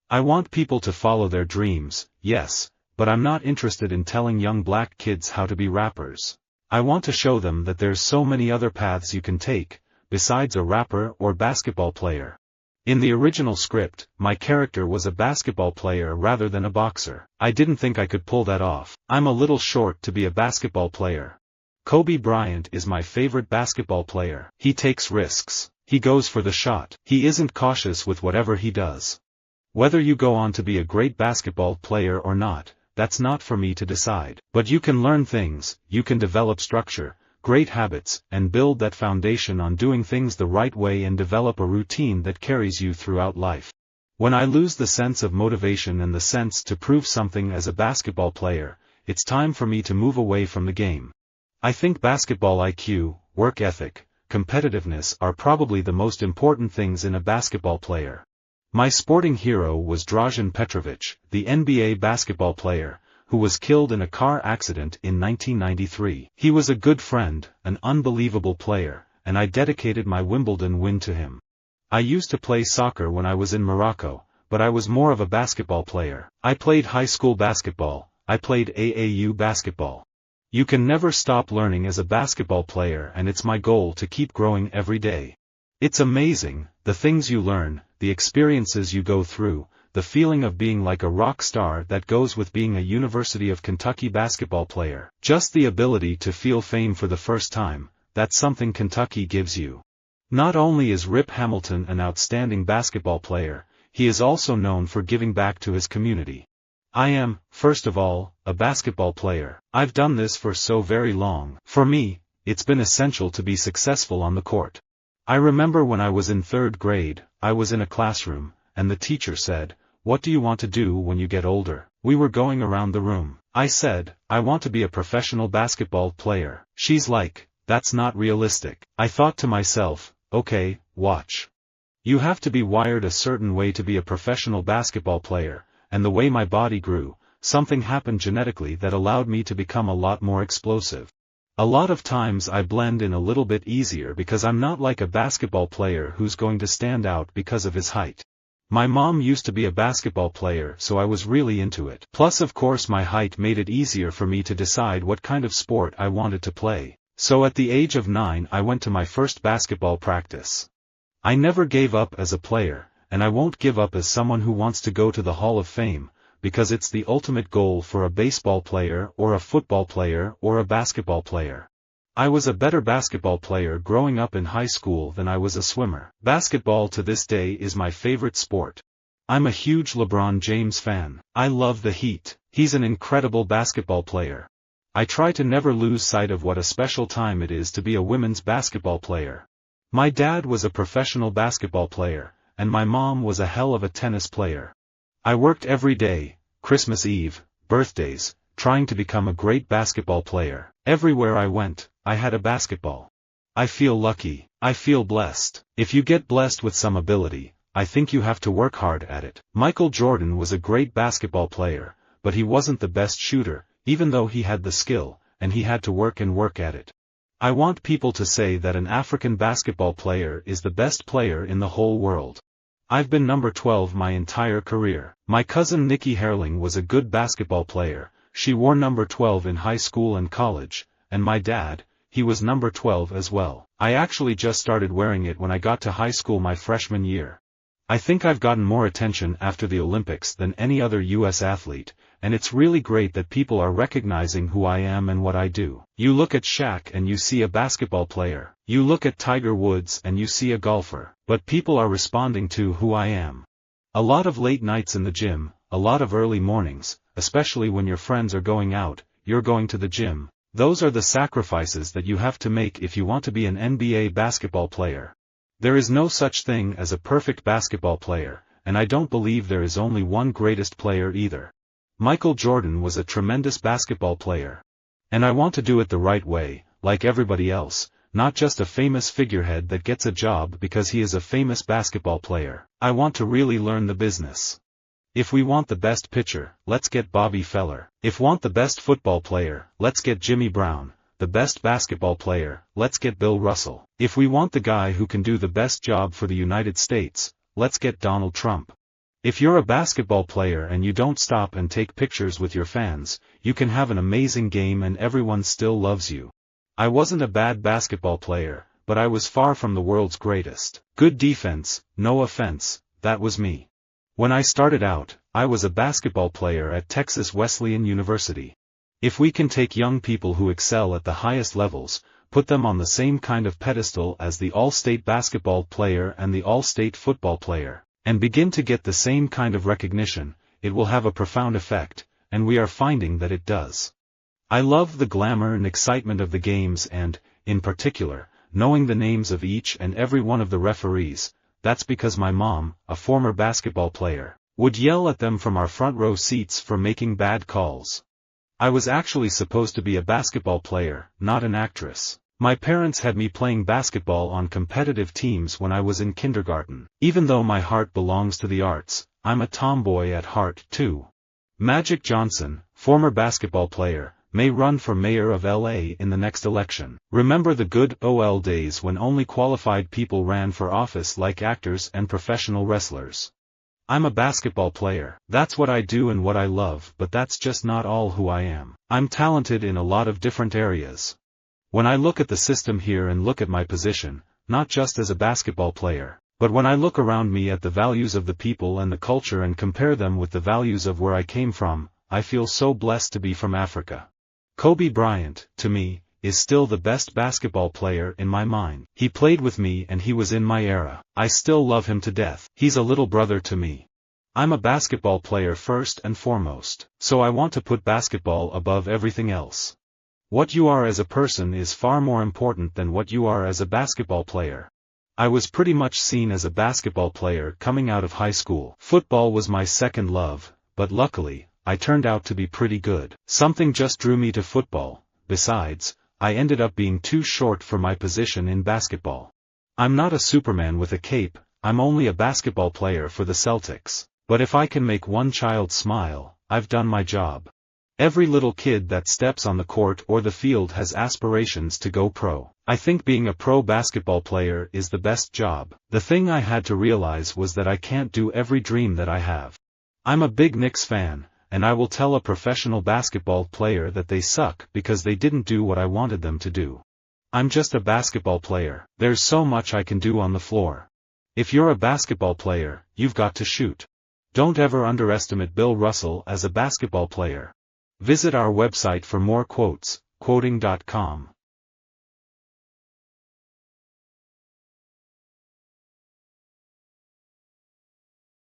I want people to follow their dreams, yes, but I'm not interested in telling young black kids how to be rappers. I want to show them that there's so many other paths you can take, besides a rapper or basketball player. In the original script, my character was a basketball player rather than a boxer. I didn't think I could pull that off. I'm a little short to be a basketball player. Kobe Bryant is my favorite basketball player. He takes risks. He goes for the shot. He isn't cautious with whatever he does. Whether you go on to be a great basketball player or not, that's not for me to decide. But you can learn things, you can develop structure, great habits, and build that foundation on doing things the right way and develop a routine that carries you throughout life. When I lose the sense of motivation and the sense to prove something as a basketball player, it's time for me to move away from the game. I think basketball IQ, work ethic, competitiveness are probably the most important things in a basketball player. My sporting hero was Dražen Petrović, the NBA basketball player, who was killed in a car accident in 1993. He was a good friend, an unbelievable player, and I dedicated my Wimbledon win to him. I used to play soccer when I was in Morocco, but I was more of a basketball player. I played high school basketball, I played AAU basketball. You can never stop learning as a basketball player, and it's my goal to keep growing every day. It's amazing, the things you learn, the experiences you go through, the feeling of being like a rock star that goes with being a University of Kentucky basketball player. Just the ability to feel fame for the first time, that's something Kentucky gives you. Not only is Rip Hamilton an outstanding basketball player, he is also known for giving back to his community. I am, first of all, a basketball player. I've done this for so very long. For me, it's been essential to be successful on the court. I remember when I was in 3rd grade, I was in a classroom, and the teacher said, "What do you want to do when you get older?" We were going around the room. I said, "I want to be a professional basketball player." She's like, "That's not realistic." I thought to myself, okay, watch. You have to be wired a certain way to be a professional basketball player, and the way my body grew, something happened genetically that allowed me to become a lot more explosive. A lot of times I blend in a little bit easier because I'm not like a basketball player who's going to stand out because of his height. My mom used to be a basketball player, so I was really into it. Plus of course my height made it easier for me to decide what kind of sport I wanted to play. So at the age of 9 I went to my first basketball practice. I never gave up as a player, and I won't give up as someone who wants to go to the Hall of Fame, because it's the ultimate goal for a baseball player or a football player or a basketball player. I was a better basketball player growing up in high school than I was a swimmer. Basketball to this day is my favorite sport. I'm a huge LeBron James fan. I love the Heat. He's an incredible basketball player. I try to never lose sight of what a special time it is to be a women's basketball player. My dad was a professional basketball player, and my mom was a hell of a tennis player. I worked every day, Christmas Eve, birthdays, trying to become a great basketball player. Everywhere I went, I had a basketball. I feel lucky. I feel blessed. If you get blessed with some ability, I think you have to work hard at it. Michael Jordan was a great basketball player, but he wasn't the best shooter, even though he had the skill, and he had to work at it. I want people to say that an African basketball player is the best player in the whole world. I've been number 12 my entire career. My cousin Nikki Herling was a good basketball player. She wore number 12 in high school and college, and my dad, he was number 12 as well. I actually just started wearing it when I got to high school my freshman year. I think I've gotten more attention after the Olympics than any other US athlete, and it's really great that people are recognizing who I am and what I do. You look at Shaq and you see a basketball player. You look at Tiger Woods and you see a golfer. But people are responding to who I am. A lot of late nights in the gym, a lot of early mornings, especially when your friends are going out, you're going to the gym. Those are the sacrifices that you have to make if you want to be an NBA basketball player. There is no such thing as a perfect basketball player, and I don't believe there is only one greatest player either. Michael Jordan was a tremendous basketball player. And I want to do it the right way, like everybody else, not just a famous figurehead that gets a job because he is a famous basketball player. I want to really learn the business. If we want the best pitcher, let's get Bobby Feller. If want the best football player, let's get Jimmy Brown. The best basketball player, let's get Bill Russell. If we want the guy who can do the best job for the United States, let's get Donald Trump. If you're a basketball player and you don't stop and take pictures with your fans, you can have an amazing game and everyone still loves you. I wasn't a bad basketball player, but I was far from the world's greatest. Good defense, no offense, that was me. When I started out, I was a basketball player at Texas Wesleyan University. If we can take young people who excel at the highest levels, put them on the same kind of pedestal as the all-state basketball player and the all-state football player, and begin to get the same kind of recognition, it will have a profound effect, and we are finding that it does. I love the glamour and excitement of the games and, in particular, knowing the names of each and every one of the referees. That's because my mom, a former basketball player, would yell at them from our front row seats for making bad calls. I was actually supposed to be a basketball player, not an actress. My parents had me playing basketball on competitive teams when I was in kindergarten. Even though my heart belongs to the arts, I'm a tomboy at heart, too. Magic Johnson, former basketball player, may run for mayor of LA in the next election. Remember the good old days when only qualified people ran for office like actors and professional wrestlers. I'm a basketball player. That's what I do and what I love, but that's just not all who I am. I'm talented in a lot of different areas. When I look at the system here and look at my position, not just as a basketball player, but when I look around me at the values of the people and the culture and compare them with the values of where I came from, I feel so blessed to be from Africa. Kobe Bryant, to me, is still the best basketball player in my mind. He played with me and he was in my era. I still love him to death. He's a little brother to me. I'm a basketball player first and foremost, so I want to put basketball above everything else. What you are as a person is far more important than what you are as a basketball player. I was pretty much seen as a basketball player coming out of high school. Football was my second love, but luckily, I turned out to be pretty good. Something just drew me to football. Besides, I ended up being too short for my position in basketball. I'm not a Superman with a cape, I'm only a basketball player for the Celtics. But if I can make one child smile, I've done my job. Every little kid that steps on the court or the field has aspirations to go pro. I think being a pro basketball player is the best job. The thing I had to realize was that I can't do every dream that I have. I'm a big Knicks fan, and I will tell a professional basketball player that they suck because they didn't do what I wanted them to do. I'm just a basketball player. There's so much I can do on the floor. If you're a basketball player, you've got to shoot. Don't ever underestimate Bill Russell as a basketball player. Visit our website for more quotes, quoting.com.